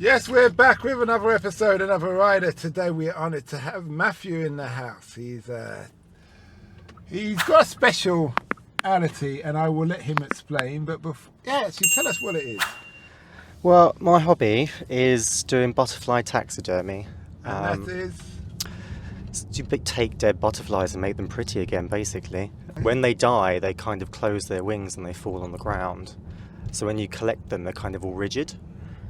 Yes, we're back with another episode, another rider. Today we're honoured to have Matthew in the house. He's got a speciality, and I will let him explain. But actually, tell us what it is. Well, my hobby is doing butterfly taxidermy. And that is? You take dead butterflies and make them pretty again, basically. When they die, they kind of close their wings and they fall on the ground. So when you collect them, they're kind of all rigid.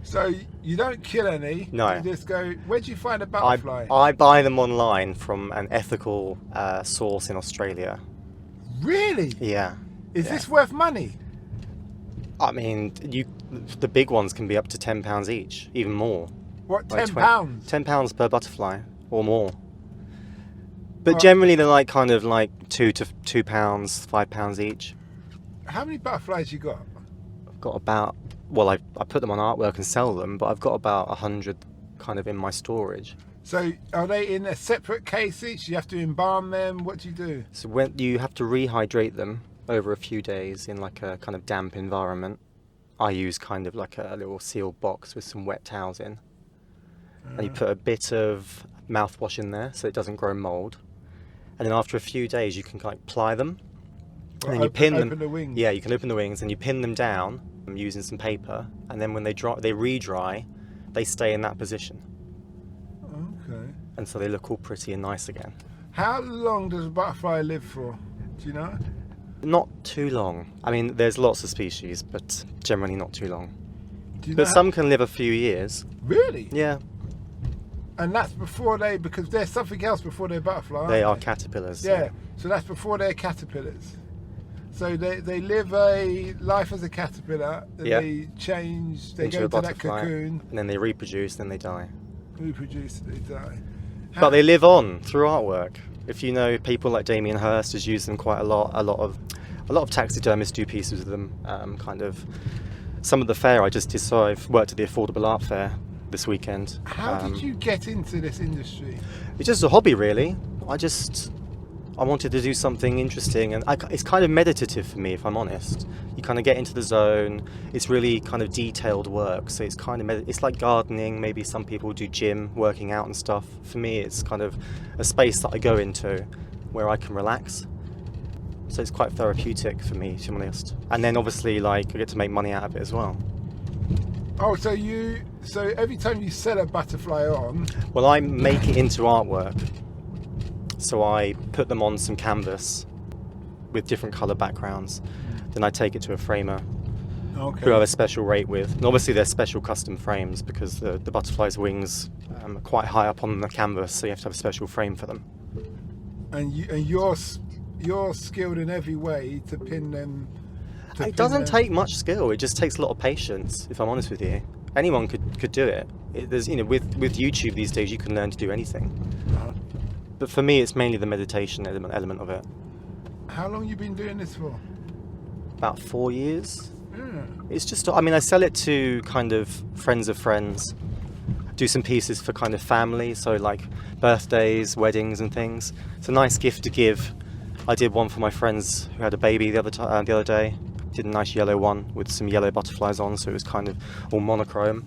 So you don't kill any? No. You just go, where do you find a butterfly? I buy them online from an ethical source in Australia. Really? Yeah. Is this worth money? I mean, the big ones can be up to £10 each, even more. What, like £10? £10 per butterfly, or more. But generally they're like kind of like £2 to £2, £5 each. How many butterflies you got? I've got about, well, I put them on artwork and sell them, but I've got about 100 kind of in my storage. So are they in a separate case each? You have to embalm them? What do you do? So when you have to rehydrate them over a few days in like a kind of damp environment, I use kind of like a little sealed box with some wet towels in. And you put a bit of mouthwash in there so it doesn't grow mold. And then after a few days you can like ply them. Well, and then you pin them. Open the wings. Yeah, you can open the wings and you pin them down using some paper, and then when they re-dry, they stay in that position. Okay. And so they look all pretty and nice again. How long does a butterfly live for? Do you know? Not too long. I mean, there's lots of species, but generally not too long. Do you But know some can live a few years. Really? Yeah. And that's before because there's something else before they're butterfly. They are caterpillars. Yeah. So that's before they're caterpillars. So they live a life as a caterpillar. And Yeah. They change. They Into go a into that butterfly, cocoon. and then they reproduce, then they die. Reproduce. They die. But they live on through artwork. If you know, people like Damien Hirst has used them quite a lot. A lot of taxidermists do pieces of them. Kind of some of the fair I just did. So I've worked at the Affordable Art Fair this weekend. How did you get into this industry? It's just a hobby, really. I wanted to do something interesting, and it's kind of meditative for me, if I'm honest. You kind of get into the zone. It's really kind of detailed work, so it's kind of it's like gardening. Maybe some people do gym, working out and stuff. For me, it's kind of a space that I go into where I can relax. So it's quite therapeutic for me, to be honest. And then obviously, like, I get to make money out of it as well. Oh, so every time you sell a butterfly on... Well, I make it into artwork. So I put them on some canvas with different colour backgrounds. Then I take it to a framer who I have a special rate with. And obviously they're special custom frames because the butterfly's wings are quite high up on the canvas, so you have to have a special frame for them. And you're skilled in every way to pin them. It doesn't take much skill. It just takes a lot of patience, if I'm honest with you. Anyone could do it. There's, with YouTube these days, you can learn to do anything. But for me, it's mainly the meditation element of it. How long have you been doing this for? About 4 years. Yeah. It's just, I mean, I sell it to kind of friends of friends. Do some pieces for kind of family, so like birthdays, weddings and things. It's a nice gift to give. I did one for my friends who had a baby the other day. Did a nice yellow one with some yellow butterflies on, so it was kind of all monochrome.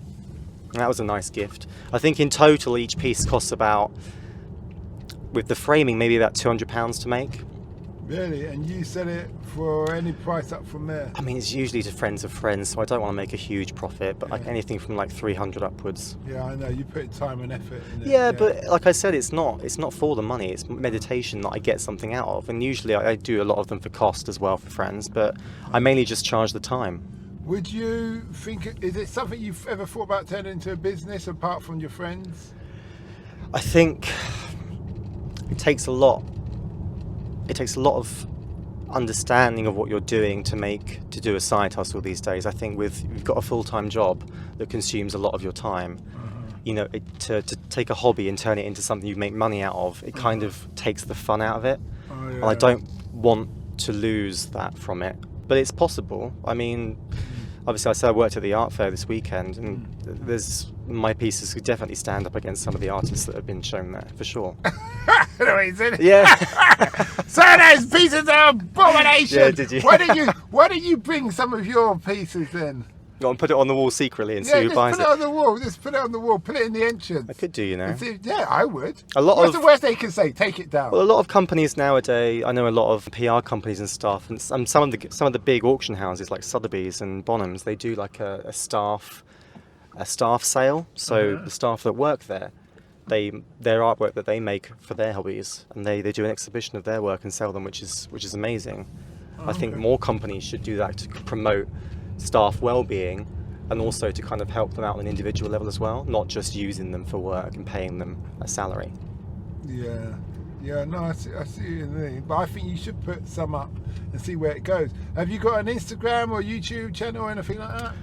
And that was a nice gift. I think in total each piece costs about, with the framing, maybe about £200 to make. Really? And you sell it for any price up from there? I mean, it's usually to friends of friends, so I don't want to make a huge profit, but like anything from like 300 upwards. Yeah, I know. You put time and effort in it. Yeah, but like I said, it's not for the money. It's meditation that I get something out of. And usually I do a lot of them for cost as well for friends, but I mainly just charge the time. Would you think, is it something you've ever thought about turning into a business apart from your friends? I think it takes a lot of understanding of what you're doing to do a side hustle these days. I think you've got a full-time job that consumes a lot of your time. To take a hobby and turn it into something you make money out of, it kind of takes the fun out of it. And I don't want to lose that from it, but it's possible. I mean, obviously I said I worked at the art fair this weekend, and my pieces could definitely stand up against some of the artists that have been shown there, for sure. Yeah. So those pieces are abomination. Yeah, did you? Why don't you bring some of your pieces then? Go and put it on the wall secretly and see Yeah, who just buys put it on the wall. Just put it on the wall. Put it in the entrance. I could do, you know. And see, yeah, I would. A lot What's of- the worst they can say? Take it down. Well, a lot of companies nowadays, I know a lot of PR companies and stuff, and some of the big auction houses like Sotheby's and Bonhams, they do like a staff sale. So the staff that work there, their artwork that they make for their hobbies, and they do an exhibition of their work and sell them, which is amazing. I think more companies should do that to promote staff well-being, and also to kind of help them out on an individual level as well, not just using them for work and paying them a salary. Yeah, no, I see what you mean. But I think you should put some up and see where it goes. Have you got an Instagram or YouTube channel or anything like that?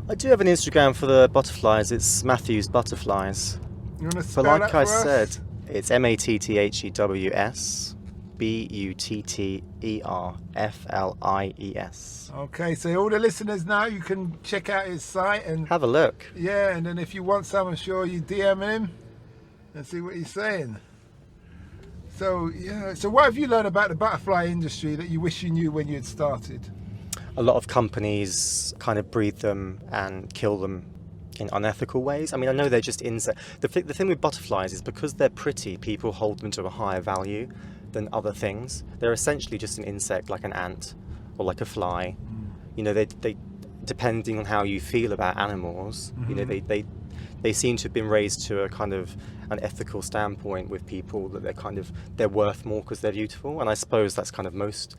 I do have an Instagram for the butterflies. It's Matthews Butterflies. You want to But spell like that for I us? said, it's MATTHEWS BUTTERFLIES. Okay, so all the listeners now, you can check out his site and Have a look. yeah, and then if you want some, I'm sure you DM him and see what he's saying. So yeah, so what have you learned about the butterfly industry that you wish you knew when you had started? A lot of companies kind of breed them and kill them in unethical ways. I mean, I know they're just insects. The thing with butterflies is because they're pretty, people hold them to a higher value than other things. They're essentially just an insect, like an ant or like a fly. You know, they depending on how you feel about animals, you know, they seem to have been raised to a kind of an ethical standpoint with people, that they're worth more because they're beautiful. And I suppose that's kind of most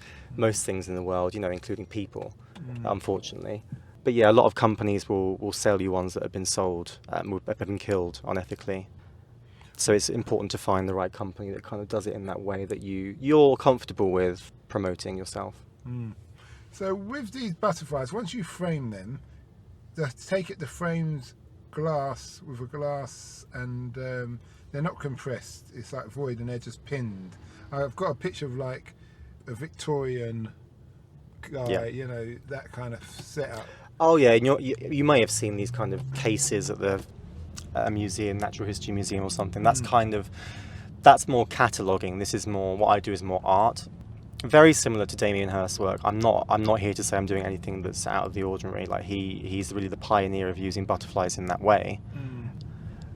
things in the world, you know, including people, unfortunately. But yeah, a lot of companies will sell you ones that have been sold, have been killed unethically. So it's important to find the right company that kind of does it in that way that you're comfortable with promoting yourself. So with these butterflies, once you frame them, the frame's glass with a glass, and they're not compressed. It's like void, and they're just pinned. I've got a picture of like a Victorian guy, you know, that kind of setup. Oh yeah, and you may have seen these kind of cases at the museum, Natural History Museum or something. That's that's more cataloguing. This is more, what I do is more art. Very similar to Damien Hirst's work. I'm not here to say I'm doing anything that's out of the ordinary. Like he's really the pioneer of using butterflies in that way.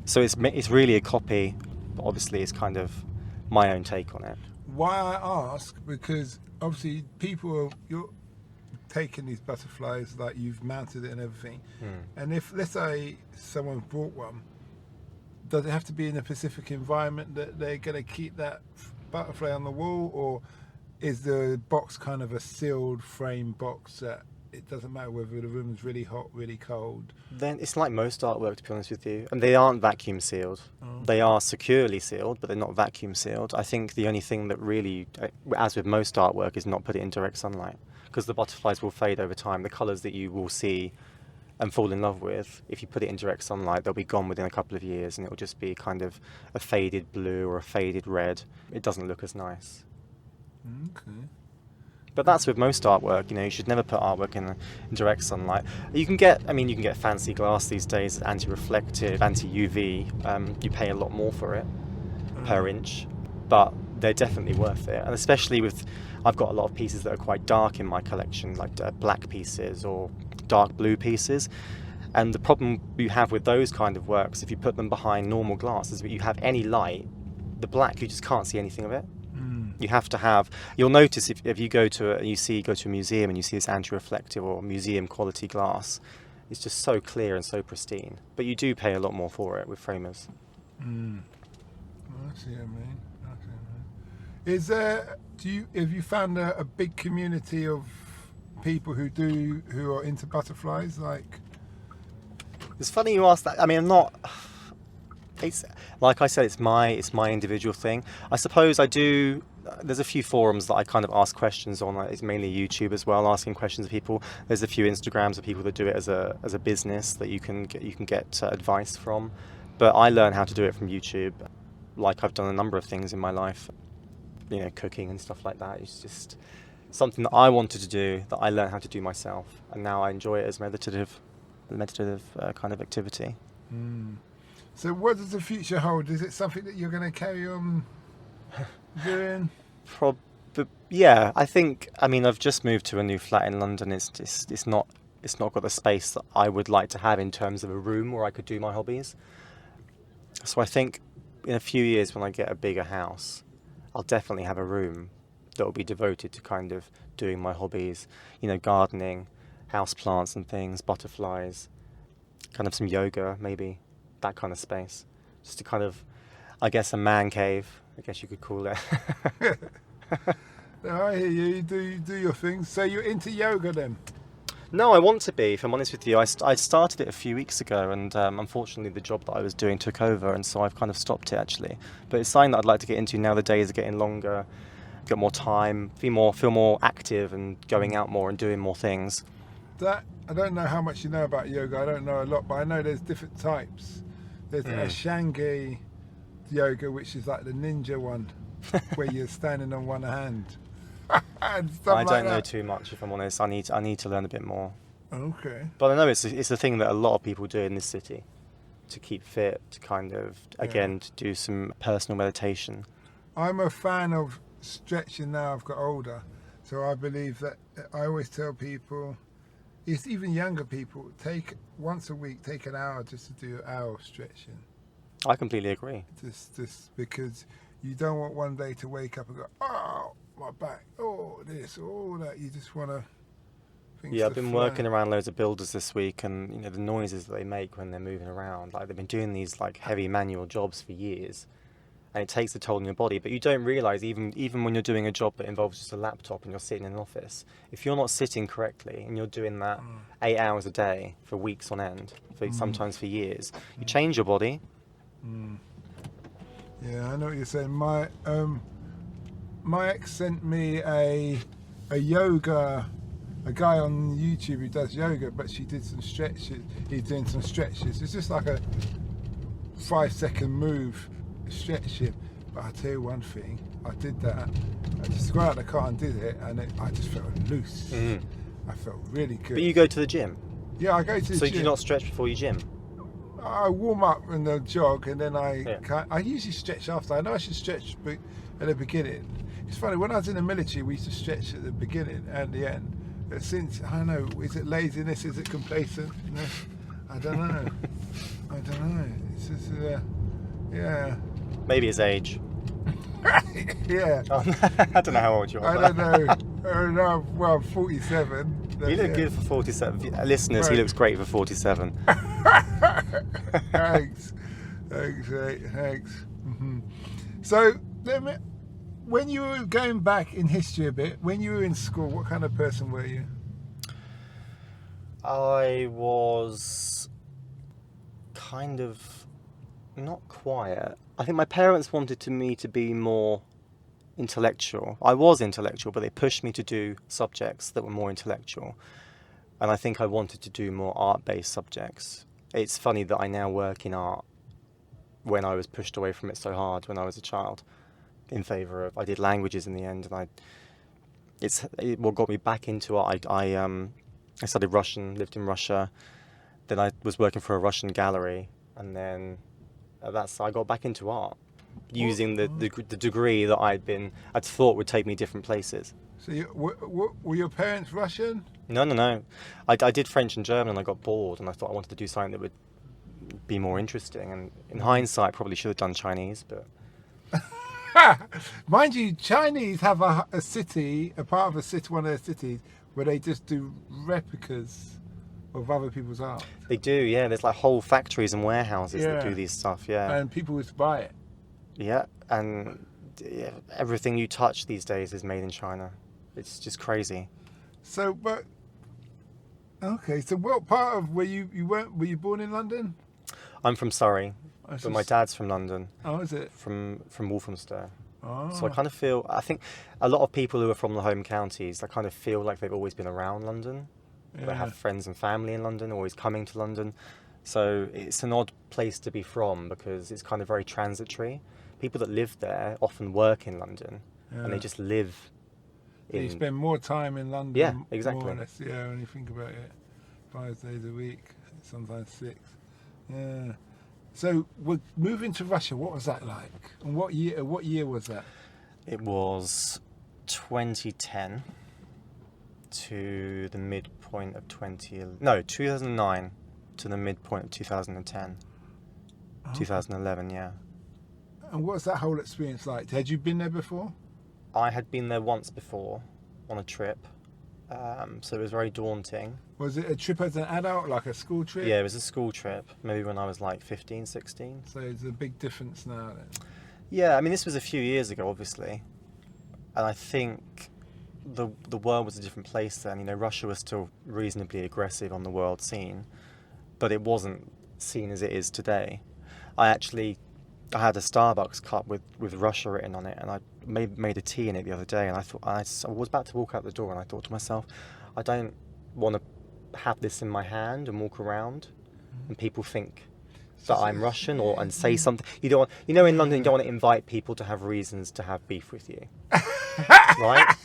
So it's really a copy, but obviously it's kind of my own take on it. Why I ask, because obviously you're taking these butterflies, like you've mounted it and everything, and if, let's say, someone bought one, does it have to be in a specific environment that they're going to keep that butterfly on the wall, or is the box kind of a sealed frame box that it doesn't matter whether the room's really hot, really cold? Then it's like most artwork, to be honest with you, and they aren't vacuum sealed. They are securely sealed, but they're not vacuum sealed. I think the only thing that really, as with most artwork, is not put it in direct sunlight, because the butterflies will fade over time. The colours that you will see and fall in love with, if you put it in direct sunlight, they'll be gone within a couple of years, and it'll just be kind of a faded blue or a faded red. It doesn't look as nice. Okay. But that's with most artwork, you know, you should never put artwork in direct sunlight. You can get fancy glass these days, anti-reflective, anti-UV. You pay a lot more for it per inch, but they're definitely worth it. And especially I've got a lot of pieces that are quite dark in my collection, like black pieces or dark blue pieces. And the problem you have with those kind of works, if you put them behind normal glass, is that you have any light, the black, you just can't see anything of it. You have to have. You'll notice if you go to a museum and you see this anti-reflective or museum quality glass, it's just so clear and so pristine. But you do pay a lot more for it with framers. I see what I mean. Is there? Have you found a big community of people who are into butterflies? Like, it's funny you ask that. I mean, I'm not. It's like I said, it's my individual thing. I suppose I do. There's a few forums that I kind of ask questions on. It's mainly YouTube as well, asking questions of people. There's a few Instagrams of people that do it as a business that you can get advice from. But I learn how to do it from YouTube. Like I've done a number of things in my life, you know, cooking and stuff like that. It's just something that I wanted to do, that I learned how to do myself, and now I enjoy it as meditative kind of activity. So what does the future hold? Is it something that you're going to carry on doing? Yeah, I think. I mean, I've just moved to a new flat in London. It's not it's not got the space that I would like to have in terms of a room where I could do my hobbies. So I think in a few years when I get a bigger house, I'll definitely have a room that will be devoted to kind of doing my hobbies, gardening, house plants and things, butterflies, kind of some yoga, maybe, that kind of space. Just to kind of, I guess, a man cave, I guess you could call it. No, I hear you. You do your thing. So you're into yoga then? No, I want to be, if I'm honest with you. I started it a few weeks ago, and unfortunately the job that I was doing took over, and so I've kind of stopped it actually. But it's something that I'd like to get into now. The days are getting longer, got more time, feel more active and going out more and doing more things. I don't know how much you know about yoga. I don't know a lot, but I know there's different types. There's Ashtanga yoga, which is like the ninja one, where you're standing on one hand. And stuff I like don't know that. too much, if I'm honest. I need to learn a bit more. Okay. But I know it's a thing that a lot of people do in this city to keep fit, to kind of, again, to do some personal meditation. I'm a fan of stretching now I've got older. So I believe that I always tell people, it's even younger people, once a week, take an hour just to do an hour of stretching. I completely agree. Just because you don't want one day to wake up and go, oh, my back, oh, this, all that. You just want to... Yeah, I've been working around loads of builders this week, and the noises that they make when they're moving around, like they've been doing these like heavy manual jobs for years, and it takes a toll on your body. But you don't realise, even when you're doing a job that involves just a laptop and you're sitting in an office, if you're not sitting correctly and you're doing that 8 hours a day for weeks on end, sometimes for years, you change your body. Yeah, I know what you're saying. My ex sent me a yoga, a guy on YouTube who does yoga, but she did some stretches. He's doing some stretches. It's just like a 5-second move, stretching. But I tell you one thing, I did that. I just got out of the car and did it, and I just felt loose. I felt really good. But you go to the gym? Yeah, I go to the gym. So you do not stretch before you gym? I warm up and then jog, and then I usually stretch after. I know I should stretch at the beginning. It's funny, when I was in the military, we used to stretch at the beginning and the end. But since, I don't know, is it laziness? Is it complacentness? I don't know. I don't know. It's just, yeah. Maybe it's age. Yeah. I don't know how old you are. I don't know. Well, I'm 47. You look good for 47. Listeners, right. He looks great for 47. Thanks, mate. Thanks. So, when you were going back in history a bit, when you were in school, what kind of person were you? I was kind of not quiet. I think my parents wanted me to be more intellectual. I was intellectual, but they pushed me to do subjects that were more intellectual. And I think I wanted to do more art-based subjects. It's funny that I now work in art when I was pushed away from it so hard when I was a child, in favour of, I did languages in the end, and what got me back into art. I studied Russian, lived in Russia, then I was working for a Russian gallery, and then I got back into art, using the degree that I'd thought would take me different places. So were your parents Russian? No. I did French and German, and I got bored, and I thought I wanted to do something that would be more interesting. And in hindsight, probably should have done Chinese, but... Mind you, Chinese have a city, a part of a city, one of their cities, where they just do replicas of other people's art. They do, yeah. There's like whole factories and warehouses that do these stuff, yeah. And people would buy it. Yeah, and everything you touch these days is made in China. It's just crazy. So, okay. So, what part of were you born in London? I'm from Surrey, but my dad's from London. Oh, is it? From Walthamstow. Oh. So I think a lot of people who are from the home counties, they kind of feel like they've always been around London. Yeah. They have friends and family in London, always coming to London. So it's an odd place to be from because it's kind of very transitory. People that live there often work in London, and they just live in... You spend more time in London. Yeah, exactly. More or less, yeah, when you think about it. 5 days a week, sometimes 6. Yeah. So, moving to Russia, what was that like? And what year was that? It was 2010. to the midpoint of 2009 to the midpoint of 2010. 2011, yeah. And what's that whole experience like? Had you been there before? I had been there once before on a trip, so it was very daunting. Was it a trip as an adult, like a school trip? Yeah, it was a school trip, maybe when I was like 15, 16. So it's a big difference now then. Yeah, I mean, this was a few years ago, obviously, and I think the world was a different place then. You know, Russia was still reasonably aggressive on the world scene, but it wasn't seen as it is today. I had a Starbucks cup with Russia written on it, and I made a tea in it the other day, and I thought I was about to walk out the door, and I thought to myself, I don't want to have this in my hand and walk around, and people think that I'm Russian and say something. You don't want, you know, in London you don't want to invite people to have reasons to have beef with you, right?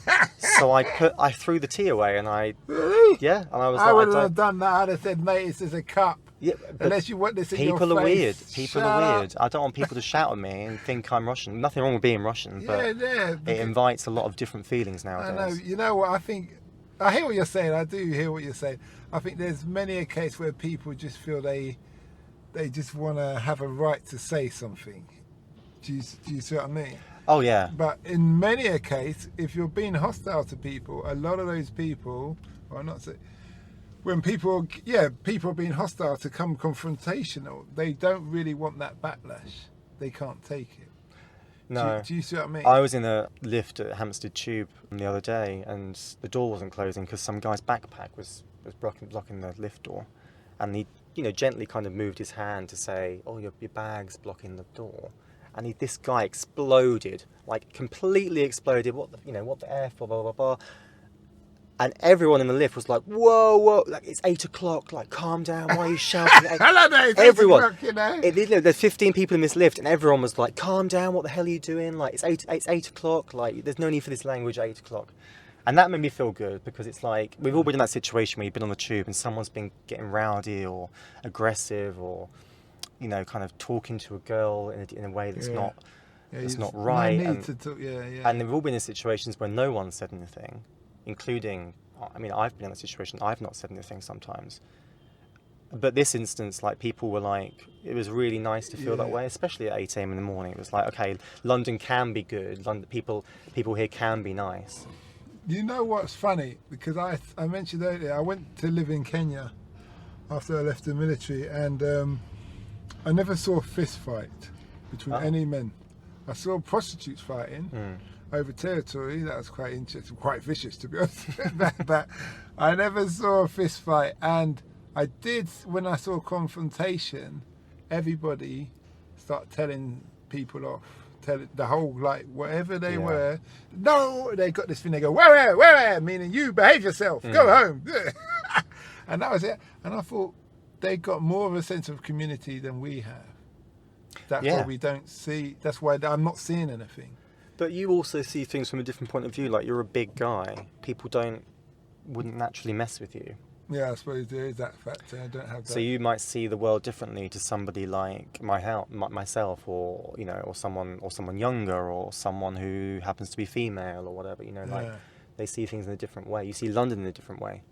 So I threw the tea away, and I was I like, wouldn't have done that. I'd have said, mate, this is a cup. Yeah, unless you want this in your face. People are weird. People Shut are up. weird. I don't want people to shout at me and think I'm Russian. Nothing wrong with being Russian, but it invites a lot of different feelings nowadays. I know. You know what? I think I hear what you're saying. I do hear what you're saying. I think there's many a case where people just feel they just want to have a right to say something. Do you see what I mean? Oh yeah. But in many a case, if you're being hostile to people, a lot of those people, or not say, when people are being hostile to come confrontational, they don't really want that backlash. They can't take it. No. Do you see what I mean? I was in a lift at Hampstead Tube the other day, and the door wasn't closing because some guy's backpack was blocking the lift door, and he, you know, gently kind of moved his hand to say, "Oh, your bag's blocking the door," and this guy exploded, like completely exploded. What the F, blah blah blah blah. And everyone in the lift was like, whoa, like, it's 8 o'clock, like, calm down, why are you shouting? Hello there, it's everyone, 8 o'clock, you know? There's 15 people in this lift, and everyone was like, calm down, what the hell are you doing? Like, it's 8 o'clock, like, there's no need for this language at 8 o'clock. And that made me feel good, because it's like, we've all been in that situation where you've been on the tube and someone's been getting rowdy or aggressive or, you know, kind of talking to a girl in a way that's not right. No need to talk, And we've all been in situations where no one said anything, including, I mean, I've been in a situation, I've not said anything sometimes. But this instance, like, people were like, it was really nice to feel that way, especially at 8 a.m. in the morning. It was like, okay, London can be good. London people here can be nice. You know what's funny? Because I mentioned earlier, I went to live in Kenya after I left the military, and I never saw a fist fight between any men. I saw prostitutes fighting over territory. That was quite interesting, quite vicious, to be honest. But I never saw a fist fight, and I did, when I saw confrontation, everybody start telling people off, telling the whole, like, whatever they were. No, they got this thing, they go, where, meaning you behave yourself, go home. And that was it. And I thought they got more of a sense of community than we have. That's why we don't see, that's why I'm not seeing anything. But you also see things from a different point of view. Like, you're a big guy. People wouldn't naturally mess with you. Yeah, I suppose there is that factor. I don't have that. So you might see the world differently to somebody like myself, or, you know, or someone younger, or someone who happens to be female, or whatever. You know, like, they see things in a different way. You see London in a different way.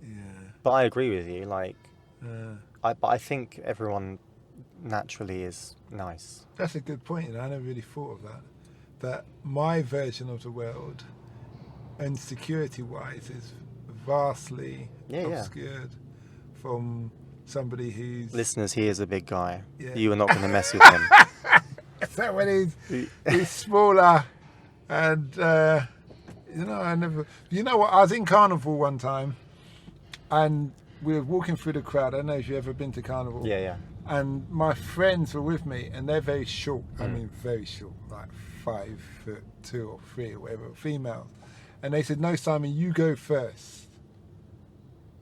Yeah. But I agree with you. Like, I think everyone naturally is nice. That's a good point. You know, I never really thought of that. That my version of the world, and security-wise, is vastly obscured from somebody who's... Listeners, he is a big guy. Yeah. You are not going to mess with him. So when he's smaller, and you know what? I was in Carnival one time, and we were walking through the crowd. I don't know if you've ever been to Carnival. Yeah. And my friends were with me, and they're very short. I mean, very short, like 5'2" or 3" or whatever, females. And they said, "No, Simon, you go first."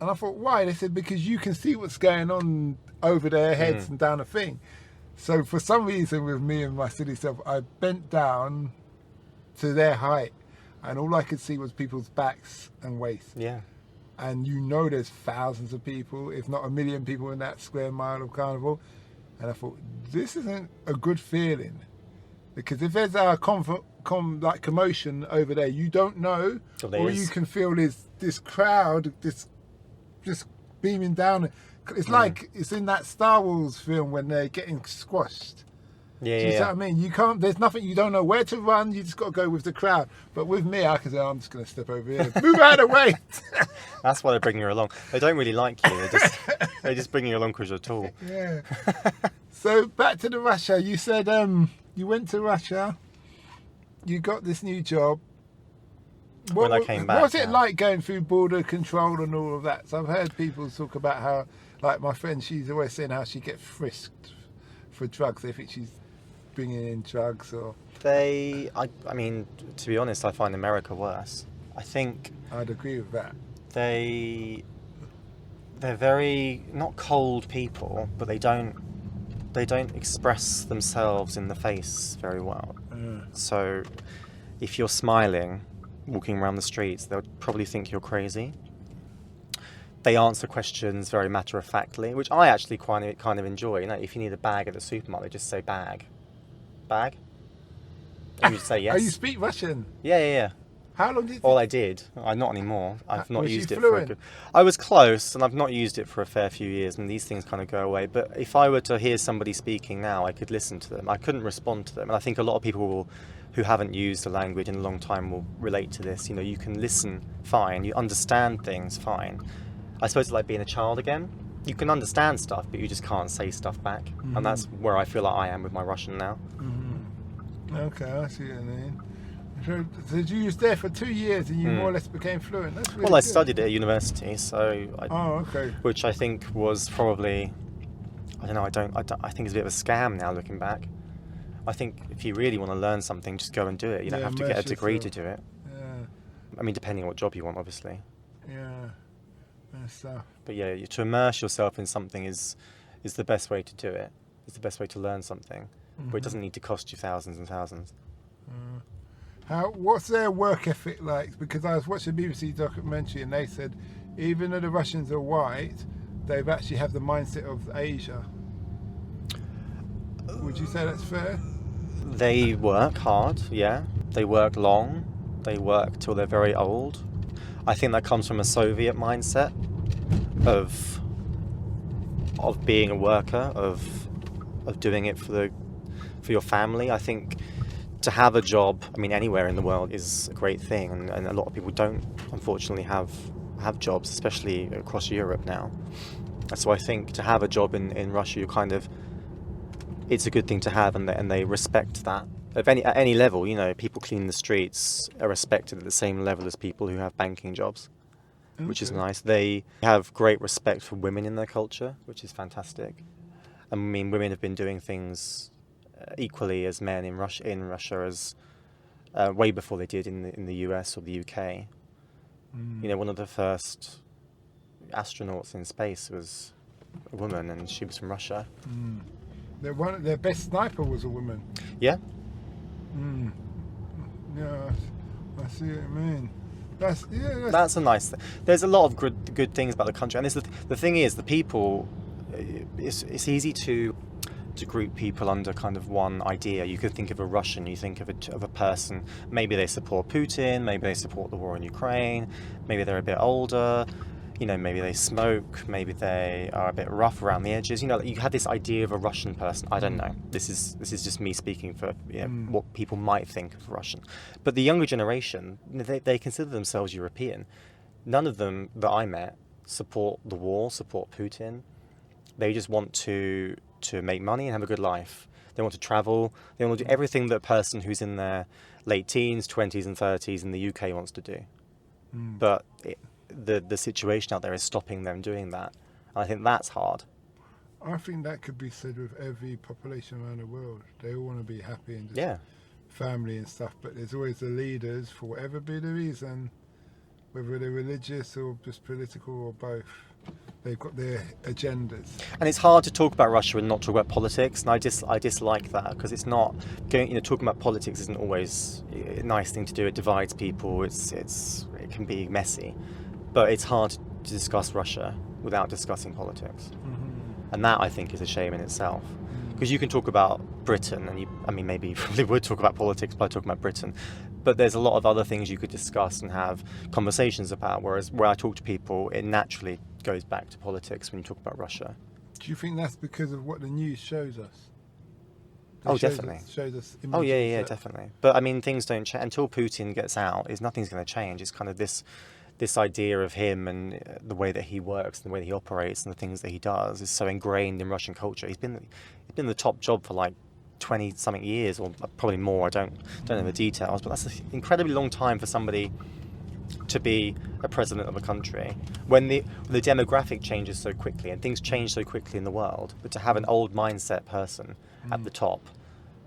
And I thought, why? They said, because you can see what's going on over their heads and down the thing. So for some reason, with me and my silly self, I bent down to their height, and all I could see was people's backs and waists. Yeah. And you know there's thousands of people, if not 1 million people in that square mile of Carnival. And I thought, this isn't a good feeling. Because if there's a like commotion over there. You don't know, Oh, there all is. you can feel is this crowd, this just beaming down. It's like it's in that Star Wars film when they're getting squashed. Yeah, Do you see yeah. what I mean? You can't. There's nothing. You don't know where to run. You just got to go with the crowd. But with me, I can say, I'm just going to step over here, move out of the way. That's why they bring you along. They don't really like you. They just bring you along because you're tall. Yeah. So back to the Russia. You said you went to Russia. You got this new job. When I came back, What's it yeah. like going through border control and all of that? So I've heard people talk about how, like my friend, she's always saying how she gets frisked for drugs. They think she's bringing in drugs or. I mean, to be honest, I find America worse. I think I'd agree with that. they're very not cold people, but they don't express themselves in the face very well. So if you're smiling walking around the streets, they'll probably think you're crazy. They answer questions very matter-of-factly, which I actually kind of enjoy. You know, if you need a bag at the supermarket, just say bag. Bag? And you say yes. Oh, you speak Russian? Yeah. How long did All I did. Not anymore. I've not Was you used it fluent? for a good... I was close, and I've not used it for a fair few years, and these things kind of go away. But if I were to hear somebody speaking now, I could listen to them. I couldn't respond to them. And I think a lot of people who haven't used the language in a long time will relate to this. You know, you can listen fine. You understand things fine. I suppose it's like being a child again. You can understand stuff, but you just can't say stuff back. Mm-hmm. And that's where I feel like I am with my Russian now. Okay, I see what you mean. So you was there for 2 years and you more or less became fluent. That's really Well, I good. studied at university, so Okay. which I think was probably, I don't know, I think it's a bit of a scam now looking back. I think if you really want to learn something, just go and do it. You don't have to get a immerse degree to yourself. do it. Yeah, I mean, depending on what job you want, obviously. yeah. And stuff. But yeah, to immerse yourself in something is the best way to do it. It's the best way to learn something. But it doesn't need to cost you thousands and thousands. What's their work ethic like? Because I was watching a BBC documentary and they said even though the Russians are white, they've actually have the mindset of Asia. Would you say that's fair? They work hard, yeah. They work long. They work till they're very old. I think that comes from a Soviet mindset of being a worker, of doing it for your family. I think to have a job, I mean, anywhere in the world is a great thing, and a lot of people don't, unfortunately, have jobs, especially across Europe now. So I think to have a job in Russia, it's a good thing to have, and they respect that. At any level, you know, people cleaning the streets are respected at the same level as people who have banking jobs, which is nice. They have great respect for women in their culture, which is fantastic. I mean, women have been doing things equally as men in Russia as way before they did in the US or the UK. You know, one of the first astronauts in space was a woman, and she was from Russia. Their best sniper was a woman. Yeah. Yeah, I see what you mean. That's a nice thing. There's a lot of good things about the country, and the thing is, the people. It's easy to group people under kind of one idea. You could think of a Russian, you think of a person. Maybe they support Putin. Maybe they support the war in Ukraine. Maybe they're a bit older. You know, maybe they smoke. Maybe they are a bit rough around the edges. You know, you have this idea of a Russian person. I don't know. This is just me speaking for what people might think of Russian. But the younger generation, they consider themselves European. None of them that I met support the war, support Putin. They just want to make money and have a good life. They want to travel. They want to do everything that a person who's in their late teens, 20s and 30s in the UK wants to do. But the situation out there is stopping them doing that. And I think that's hard. I think that could be said with every population around the world. They all want to be happy and just family and stuff, but there's always the leaders, for whatever be the reason, whether they're religious or just political or both. They've got their agendas. And it's hard to talk about Russia and not talk about politics, and I dislike that, because it's not talking about politics isn't always a nice thing to do. It divides people. It can be messy, but it's hard to discuss Russia without discussing politics, and that I think is a shame in itself. because you can talk about Britain, and I mean, maybe you probably would talk about politics by talking about Britain, but there's a lot of other things you could discuss and have conversations about. Whereas where I talk to people, it naturally goes back to politics when you talk about Russia. Do you think that's because of what the news shows us? Definitely. Shows us Oh, yeah, images that- definitely. But I mean, things don't change until Putin gets out. Nothing's going to change. It's kind of this idea of him and the way that he works and the way that he operates and the things that he does is so ingrained in Russian culture. He's been the top job for like 20 something years, or probably more. I don't know the details, but that's an incredibly long time for somebody to be a president of a country when the demographic changes so quickly and things change so quickly in the world. But to have an old mindset person at the top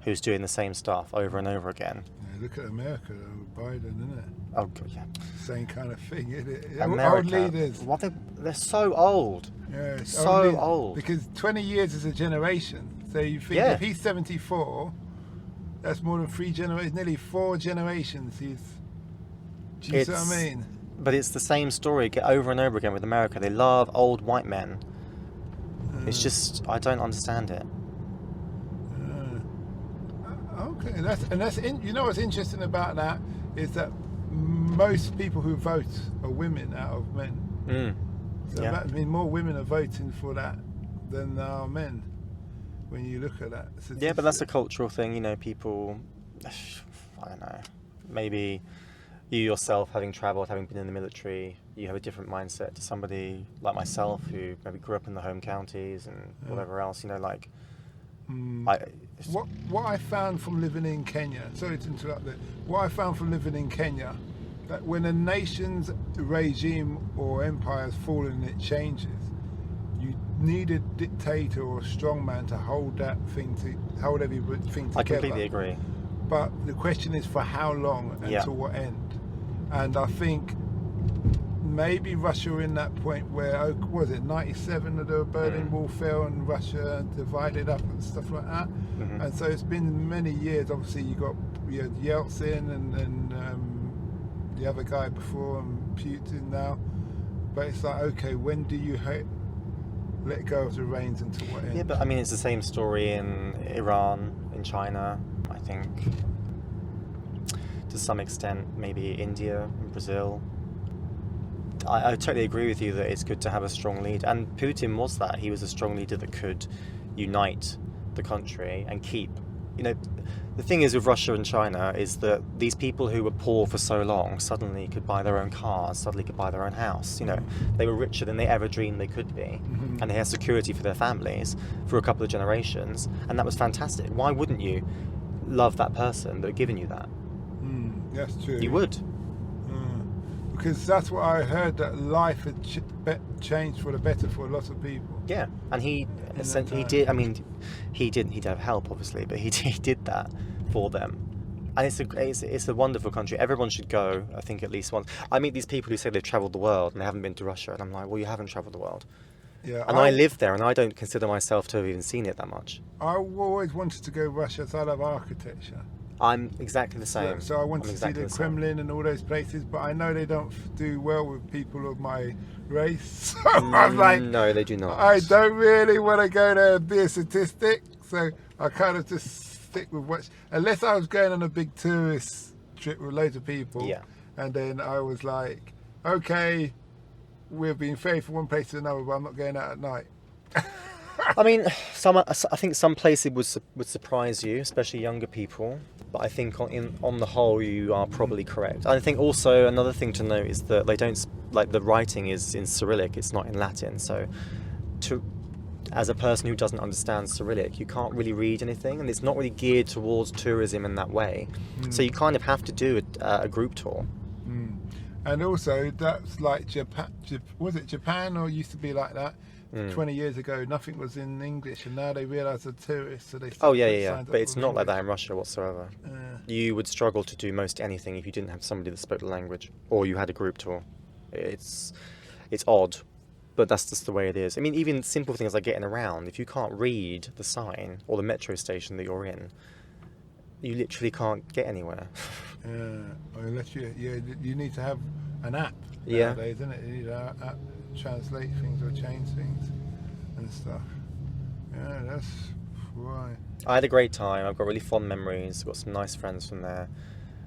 who's doing the same stuff over and over again. Yeah, look at America, Biden, isn't it? Oh, God, yeah. Same kind of thing, isn't it? America, Old leaders. What they're so old. Yeah, So old. Because 20 years is a generation. So you think if he's 74, that's more than 3 generations, nearly 4 generations. Do you see what I mean? But it's the same story over and over again with America. They love old white men. It's just, I don't understand it. Okay, you know what's interesting about that is that most people who vote are women out of men. So that means more women are voting for that than there are men. When you look at that, yeah, but that's a cultural thing, you know. People, I don't know, maybe you yourself, having travelled, having been in the military, you have a different mindset to somebody like myself who maybe grew up in the home counties and whatever else, you know, like. What I found from living in Kenya, sorry to interrupt there, what I found from living in Kenya, that when a nation's regime or empire has fallen and it changes, you need a dictator or a strongman to hold everything together. I completely agree. But the question is for how long and to what end? And I think maybe Russia were in that point where, was it 97 that the Berlin Wall fell and Russia divided up and stuff like that. And so it's been many years. Obviously you had Yeltsin and the other guy before and Putin now. But it's like, okay, when do you let go of the reins and to what end? Yeah, but I mean, it's the same story in Iran, in China, I think. To some extent, maybe India and Brazil. I totally agree with you that it's good to have a strong leader. And Putin was that. He was a strong leader that could unite the country and keep... You know, the thing is with Russia and China is that these people who were poor for so long suddenly could buy their own cars, suddenly could buy their own house. You know, they were richer than they ever dreamed they could be. And they had security for their families for a couple of generations. And that was fantastic. Why wouldn't you love that person that had given you that? That's true. You would. Because that's what I heard, that life had changed for the better for a lot of people. Yeah, and he did. I mean, he didn't. He'd have help, obviously, but he did that for them. And it's a wonderful country. Everyone should go. I think at least once. I meet these people who say they've travelled the world and they haven't been to Russia, and I'm like, well, you haven't travelled the world. Yeah. And I live there, and I don't consider myself to have even seen it that much. I always wanted to go to Russia, so I love architecture. I'm exactly the same. So I want to see the Kremlin and all those places, but I know they don't do well with people of my race. So I'm like, no, they do not. I don't really want to go there and be a statistic. So I kind of just stick with unless I was going on a big tourist trip with loads of people. Yeah. And then I was like, okay, we're being ferried from one place to another, but I'm not going out at night. I mean, I think some places would surprise you, especially younger people. But I think on the whole, you are probably correct. I think also another thing to note is that they don't, like, the writing is in Cyrillic, it's not in Latin. So, as a person who doesn't understand Cyrillic, you can't really read anything, and it's not really geared towards tourism in that way. So you kind of have to do a group tour. And also, that's like Japan. Was it Japan, or used to be like that? 20 years ago, nothing was in English, and now they realise they're tourists, so they... Oh, yeah. But it's not like that in Russia whatsoever. You would struggle to do most anything if you didn't have somebody that spoke the language, or you had a group tour. It's odd, but that's just the way it is. I mean, even simple things like getting around, if you can't read the sign or the metro station that you're in, you literally can't get anywhere. Unless you need to have an app nowadays, isn't it? You need an app to translate things or change things and stuff. Yeah, Right. I had a great time. I've got really fond memories. Got some nice friends from there.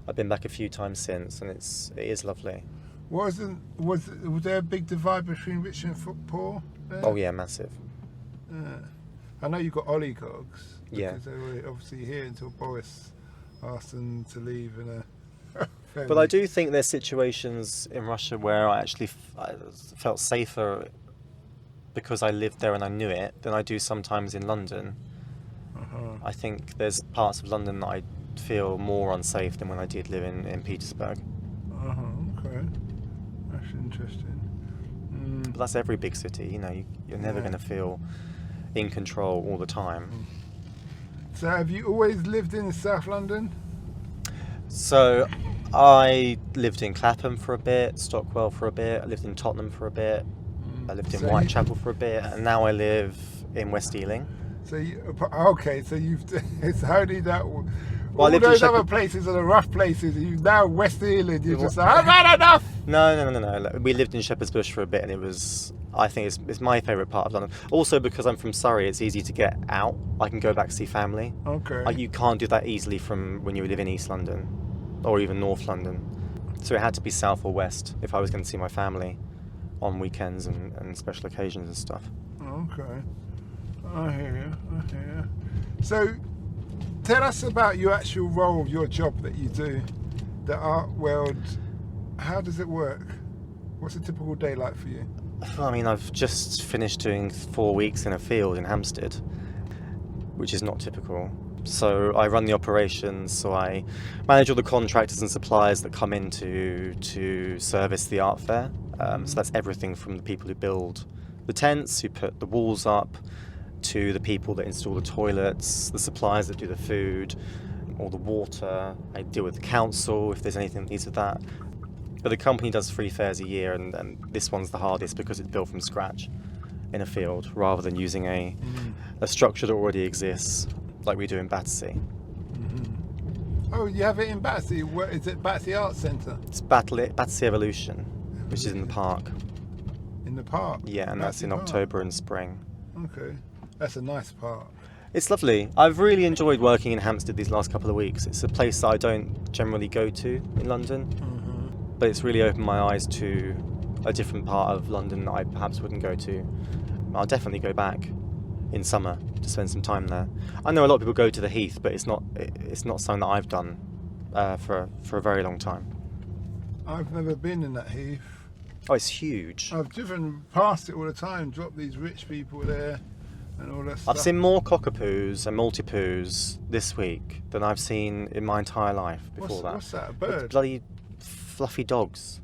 I've been back a few times since, and it is lovely. Was there a big divide between rich and poor there? Oh yeah, massive. I know you got oligarchs. Yeah. Because they were obviously here until Boris asked them to leave in a. But I do think there's situations in Russia where I felt safer because I lived there and I knew it than I do sometimes in London. I think there's parts of London that I feel more unsafe than when I did live in Petersburg. Okay. That's interesting. But that's every big city, you know, you're never going to feel in control all the time. So have you always lived in South London? So I lived in Clapham for a bit, Stockwell for a bit, I lived in Tottenham for a bit, I lived in Whitechapel for a bit, and now I live in West Ealing. So so you've it's only that. Well, all those other places are the rough places. You now West Ealing. You just I've had enough. No. We lived in Shepherd's Bush for a bit, and it was. I think it's my favourite part of London. Also because I'm from Surrey, it's easy to get out. I can go back to see family. Okay. You can't do that easily from when you live in East London, or even North London. So it had to be South or West if I was going to see my family on weekends and special occasions and stuff. Okay. I hear you. So, tell us about your actual role, your job that you do, the art world. How does it work? What's a typical day like for you? I mean, I've just finished doing 4 weeks in a field in Hampstead, which is not typical. So I run the operations, so I manage all the contractors and suppliers that come in to service the art fair. So that's everything from the people who build the tents, who put the walls up, to the people that install the toilets, the suppliers that do the food, all the water. I deal with the council if there's anything that needs of that. But the company does 3 fairs a year, and this one's the hardest because it's built from scratch in a field rather than using a structure that already exists like we do in Battersea. Oh, you have it in Battersea. Where is it? Battersea Arts Centre? It's Battersea Evolution, which is in the park. In the park? Yeah, and that's in October and spring. Okay. That's a nice park. It's lovely. I've really enjoyed working in Hampstead these last couple of weeks. It's a place that I don't generally go to in London, but it's really opened my eyes to a different part of London that I perhaps wouldn't go to. I'll definitely go back in summer to spend some time there. I know a lot of people go to the Heath, but it's not something that I've done for a very long time. I've never been in that Heath. Oh, it's huge. I've driven past it all the time, dropped these rich people there. And all that stuff. I've seen more cockapoos and multipoos this week than I've seen in my entire life before that. What's that, a bird? Bloody fluffy dogs.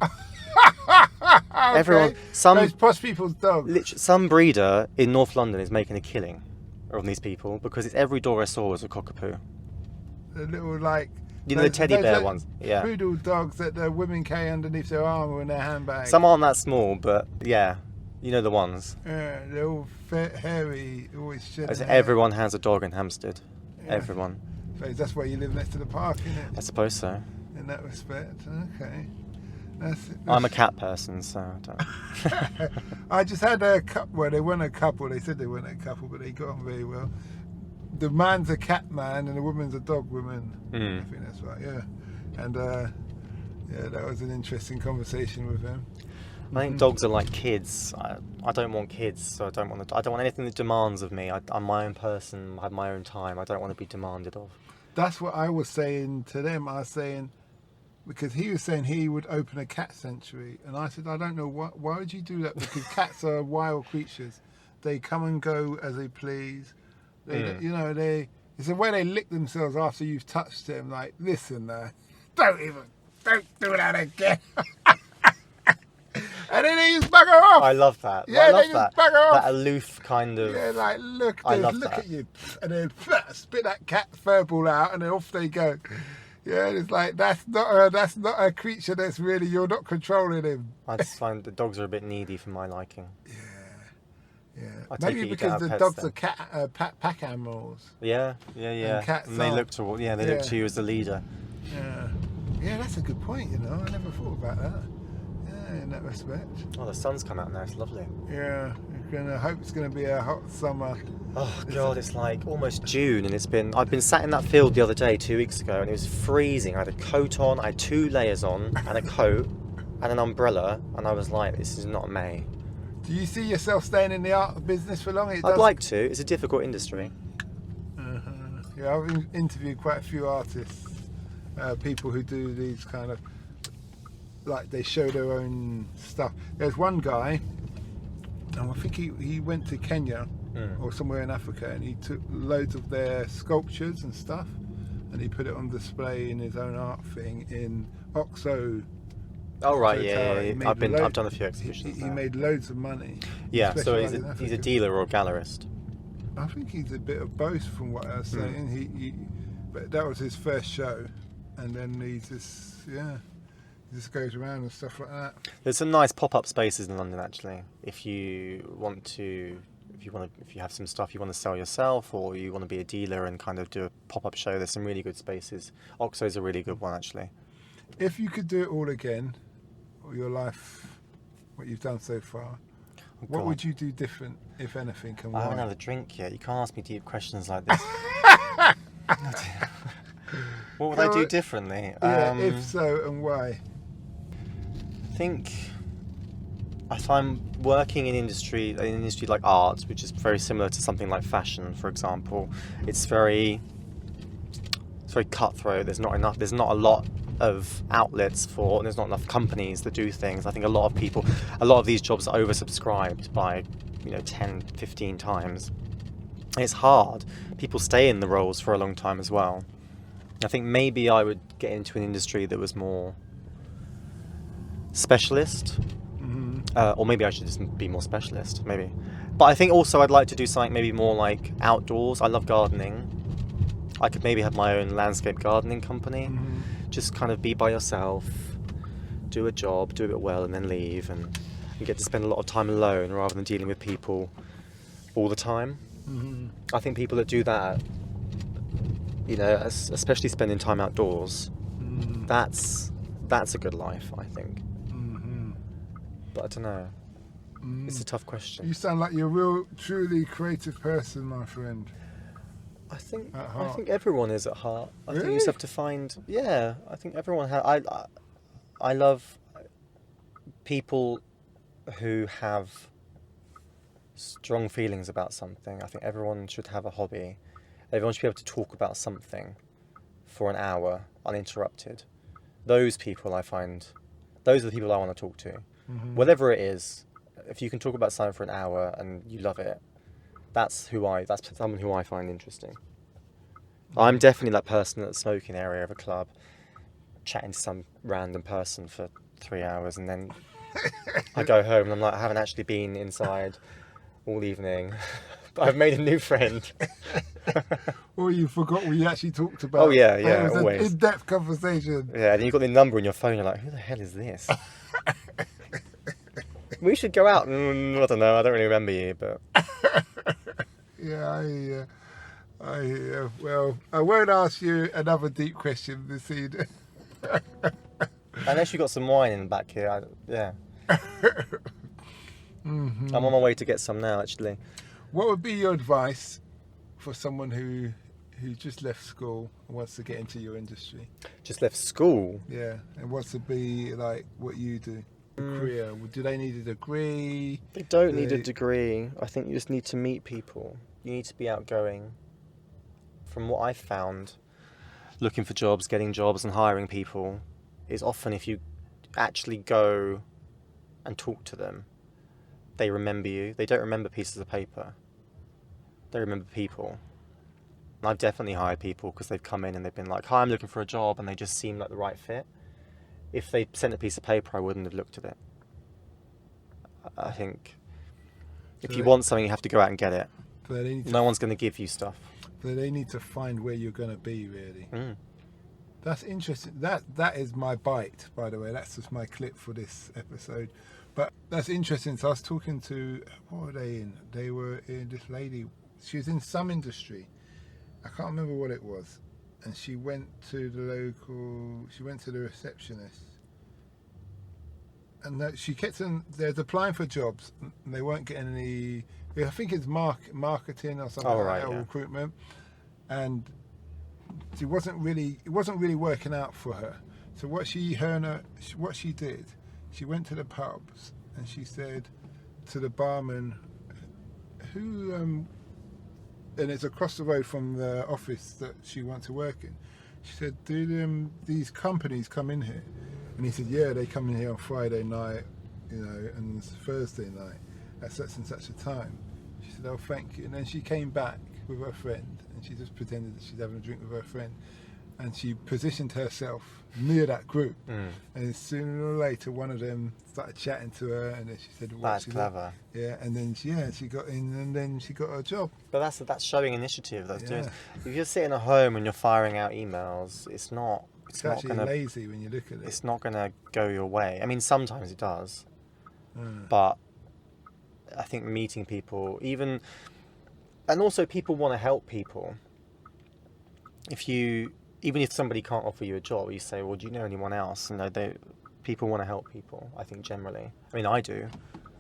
Okay. Everyone, those posh people's dogs. Some breeder in North London is making a killing on these people because it's every dog I saw was a cockapoo. The little like. You know, the teddy bear ones. Yeah. Poodle dogs that the women carry underneath their arm or in their handbag. Some aren't that small, but yeah. You know the ones. Yeah, they're all hairy, always shedding. Everyone has a dog in Hampstead. Yeah. Everyone. So that's why you live next to the park, isn't it? I suppose so. In that respect, okay. I'm a cat person, so I don't. I just had a couple. Well, they weren't a couple. They said they weren't a couple, but they got on very well. The man's a cat man and the woman's a dog woman. I think that's right. Yeah, and yeah, that was an interesting conversation with him. I think dogs are like kids. I don't want kids, so I don't want anything that demands of me. I'm my own person. I have my own time. I don't want to be demanded of. That's what I was saying to them. I was saying, because he was saying he would open a cat sanctuary, and I said, I don't know why would you do that? Because cats are wild creatures. They come and go as they please. They, you know, it's the way they lick themselves after you've touched them. Like, listen, don't do that again. And then they just bugger off. I love that. Yeah, I love they that. just bugger off. That aloof kind of. Yeah, like look that. at you, and then spit that cat fur ball out, and then off they go. Yeah, it's like that's not a creature that's really, you're not controlling him. I just find the dogs are a bit needy for my liking. Yeah. I take Maybe it you because don't the have dogs pets are pack animals. Yeah. And cats they are. look to you as the leader. Yeah, that's a good point. You know, I never thought about that. Yeah, in that respect. Oh, the sun's come out now. It's lovely. Yeah, I hope it's going to be a hot summer. Oh God, it's like almost June, and I've been sat in that field the other day 2 weeks ago, and it was freezing. I had a coat on, I had 2 layers on, and a coat, and an umbrella, and I was like, this is not May. Do you see yourself staying in the art business for long? I'd like to. It's a difficult industry. Yeah, I've interviewed quite a few artists, people who do these kind of, like they show their own stuff. There's one guy, and I think he went to Kenya or somewhere in Africa, and he took loads of their sculptures and stuff, and he put it on display in his own art thing in Oxo. Oh right, yeah. I've done a few exhibitions. He made loads of money. Yeah, so he's a dealer or a gallerist. I think he's a bit of both, from what I was saying. But that was his first show, and then he just goes around and stuff like that. There's some nice pop-up spaces in London actually. If you have some stuff you want to sell yourself, or you want to be a dealer and kind of do a pop-up show, there's some really good spaces. Oxo's a really good one actually. If you could do it all again, or your life, what you've done so far, what would you do different, if anything, and why? I haven't had a drink yet. You can't ask me deep questions like this. What would I do differently? Yeah, if so, and why? I think if I'm working in an industry like art, which is very similar to something like fashion, for example, it's very cutthroat. There's not a lot of outlets and there's not enough companies that do things. I think a lot of these jobs are oversubscribed by 10, 15 times. And it's hard. People stay in the roles for a long time as well. I think maybe I would get into an industry that was more specialist, or maybe I should just be more specialist, maybe. But I think also I'd like to do something maybe more like outdoors. I love gardening. I could maybe have my own landscape gardening company, just kind of be by yourself, do a job, do it well, and then leave, and get to spend a lot of time alone rather than dealing with people all the time. I think people that do that, especially spending time outdoors, that's a good life, I think. But I don't know. It's a tough question. You sound like you're a real, truly creative person, my friend. I think everyone is at heart. I think you Really? just have to find. Yeah, I think everyone has. I love people who have strong feelings about something. I think everyone should have a hobby. Everyone should be able to talk about something for an hour uninterrupted. Those people I find, those are the people I want to talk to. Whatever it is, if you can talk about something for an hour and you love it, that's someone who I find interesting. I'm definitely that person at the smoking area of a club, chatting to some random person for 3 hours, and then I go home and I'm like, I haven't actually been inside all evening, but I've made a new friend. Or you forgot what you actually talked about. Oh yeah, It was always. an in-depth conversation. Yeah, and you've got the number in your phone, you're like, who the hell is this? We should go out. I don't know, I don't really remember you, but... Yeah, well, I won't ask you another deep question this evening. Unless you've got some wine in the back here, yeah. I'm on my way to get some now, actually. What would be your advice for someone who just left school and wants to get into your industry? Just left school? Yeah, and wants to be like what you do. Career. Do they need a degree? They don't need a degree. I think you just need to meet people. You need to be outgoing. From what I've found, looking for jobs, getting jobs and hiring people is often if you actually go and talk to them, they remember you. They don't remember pieces of paper. They remember people. And I've definitely hired people because they've come in and they've been like, hi, I'm looking for a job, and they just seem like the right fit. If they sent a piece of paper, I wouldn't have looked at it. I think if you want something, you have to go out and get it. No one's going to give you stuff. So they need to find where you're going to be, really. That's interesting. That is my bite, by the way. That's just my clip for this episode. But that's interesting. So I was talking to, what were they in? They were in, this lady, she was in some industry. I can't remember what it was. And she went to the receptionist. she kept on. They're applying for jobs, and they weren't getting any. I think it's marketing or something like that, or recruitment, and it wasn't really working out for her. So what she did, she went to the pubs and she said to the barman, who, and it's across the road from the office that she wants to work in. She said, do these companies come in here? And he said, yeah, they come in here on Friday night, and it's Thursday night at such and such a time. She said, oh, thank you. And then she came back with her friend, and she just pretended that she's having a drink with her friend. And she positioned herself near that group. And sooner or later, one of them started chatting to her, and then she said, "That's clever." Yeah, and then she got in, and then she got her job. But that's showing initiative. That's doing. If you're sitting at home and you're firing out emails, it's actually not gonna, lazy when you look at it. It's not going to go your way. I mean, sometimes it does, but I think meeting people, and also people want to help people. Even if somebody can't offer you a job, you say, well, do you know anyone else? And people want to help people, I think, generally. I mean, I do.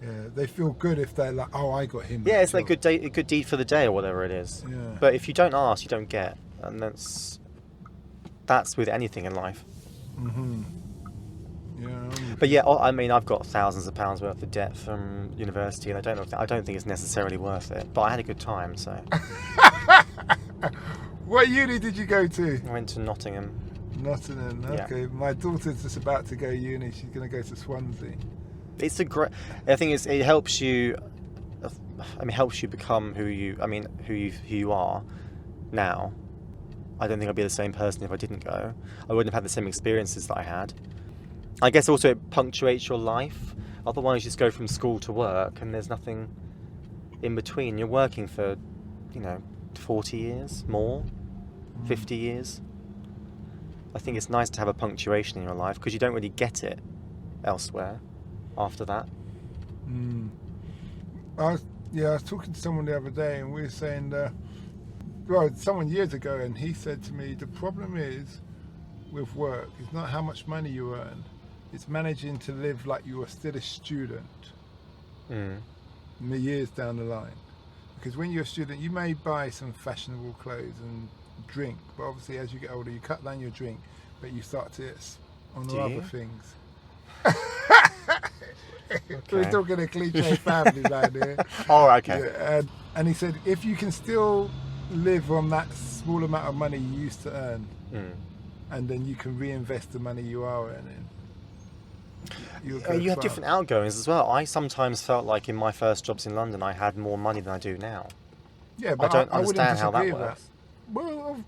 Yeah, they feel good if they're like, oh, I got him. Yeah, it's like a good deed for the day or whatever it is. Yeah. But if you don't ask, you don't get. And that's with anything in life. Mm-hmm. Yeah. But yeah, I mean, I've got thousands of pounds worth of debt from university, and I don't think it's necessarily worth it. But I had a good time, so. What uni did you go to? I went to Nottingham. Nottingham, okay. Yeah. My daughter's just about to go uni. She's going to go to Swansea. It's I think it helps you. I mean, helps you become who you are now. I don't think I'd be the same person if I didn't go. I wouldn't have had the same experiences that I had. I guess also it punctuates your life. Otherwise, you just go from school to work, and there's nothing in between. You're working for, 40 years more. 50 years. I think it's nice to have a punctuation in your life because you don't really get it elsewhere after that. I was talking to someone the other day, and we were saying, someone years ago, and he said to me, the problem is with work, it's not how much money you earn, it's managing to live like you are still a student years down the line. Because when you're a student, you may buy some fashionable clothes and drink, but obviously as you get older, you cut down your drink, but you start to on other things. Okay. We're talking a cliche family man here. Oh, okay. Yeah, and he said, if you can still live on that small amount of money you used to earn, and then you can reinvest the money you are earning. You have different outgoings as well. I sometimes felt like in my first jobs in London, I had more money than I do now. Yeah, but I don't understand how that works. Well,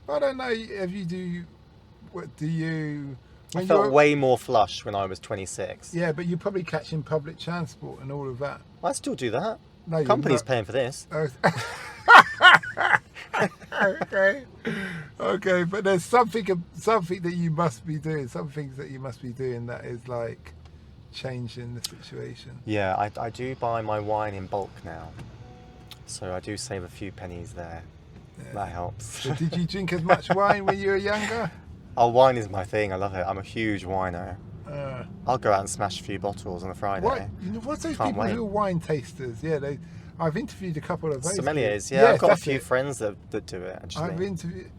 I don't know if you do. What do you? I felt way more flush when I was 26. Yeah, but you're probably catching public transport and all of that. I still do that. No, company's paying for this. Okay, but there's something that you must be doing. Some things that you must be doing that is like changing the situation. Yeah, I do buy my wine in bulk now, so I do save a few pennies there. Yeah. That helps. So did you drink as much wine when you were younger? Oh, wine is my thing. I love it. I'm a huge wino. I'll go out and smash a few bottles on a Friday. What's those people who are wine tasters? Yeah, I've interviewed a couple of those. Sommeliers, people. Yeah, I've got a few friends that do it, actually. I've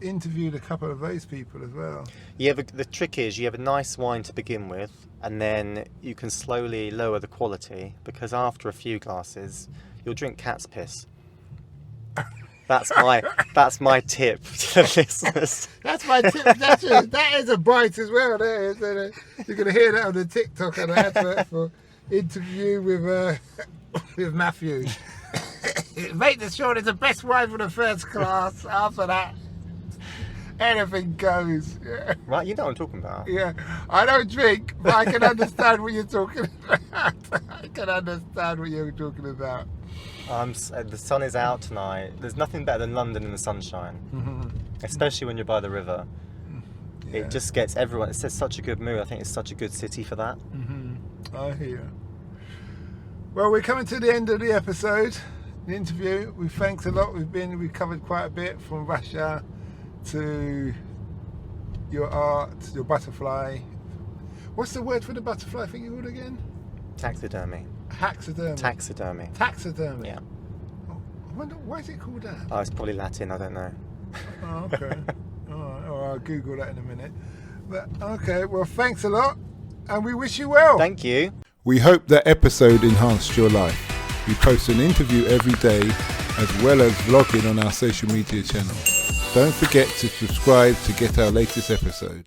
interviewed a couple of those people as well. Yeah, the trick is you have a nice wine to begin with, and then you can slowly lower the quality, because after a few glasses, you'll drink cat's piss. That's my tip to the listeners. That's my tip. That is a bite as well. There, isn't it? You're going to hear that on the TikTok and advert for interview with Matthew. Make the sure it's the best wine for the first class. After that, anything goes. Yeah. Right, you know what I'm talking about. Yeah, I don't drink, but I can understand what you're talking about. I can understand what you're talking about. The sun is out tonight. There's nothing better than London in the sunshine, especially when you're by the river. Yeah. It just gets everyone. It's such a good mood. I think it's such a good city for that. I hear. Well, we're coming to the end of the episode, the interview. Thanks a lot. We've covered quite a bit, from Russia to your art, your butterfly. What's the word for the butterfly thing called again? Taxidermy. Taxidermy. Taxidermy. Taxidermy. Yeah. Oh, I wonder, why is it called that? Oh, it's probably Latin. I don't know. Oh, okay. All right. Oh, I'll Google that in a minute. But okay. Well, thanks a lot, and we wish you well. Thank you. We hope that episode enhanced your life. We post an interview every day, as well as vlogging on our social media channel. Don't forget to subscribe to get our latest episode.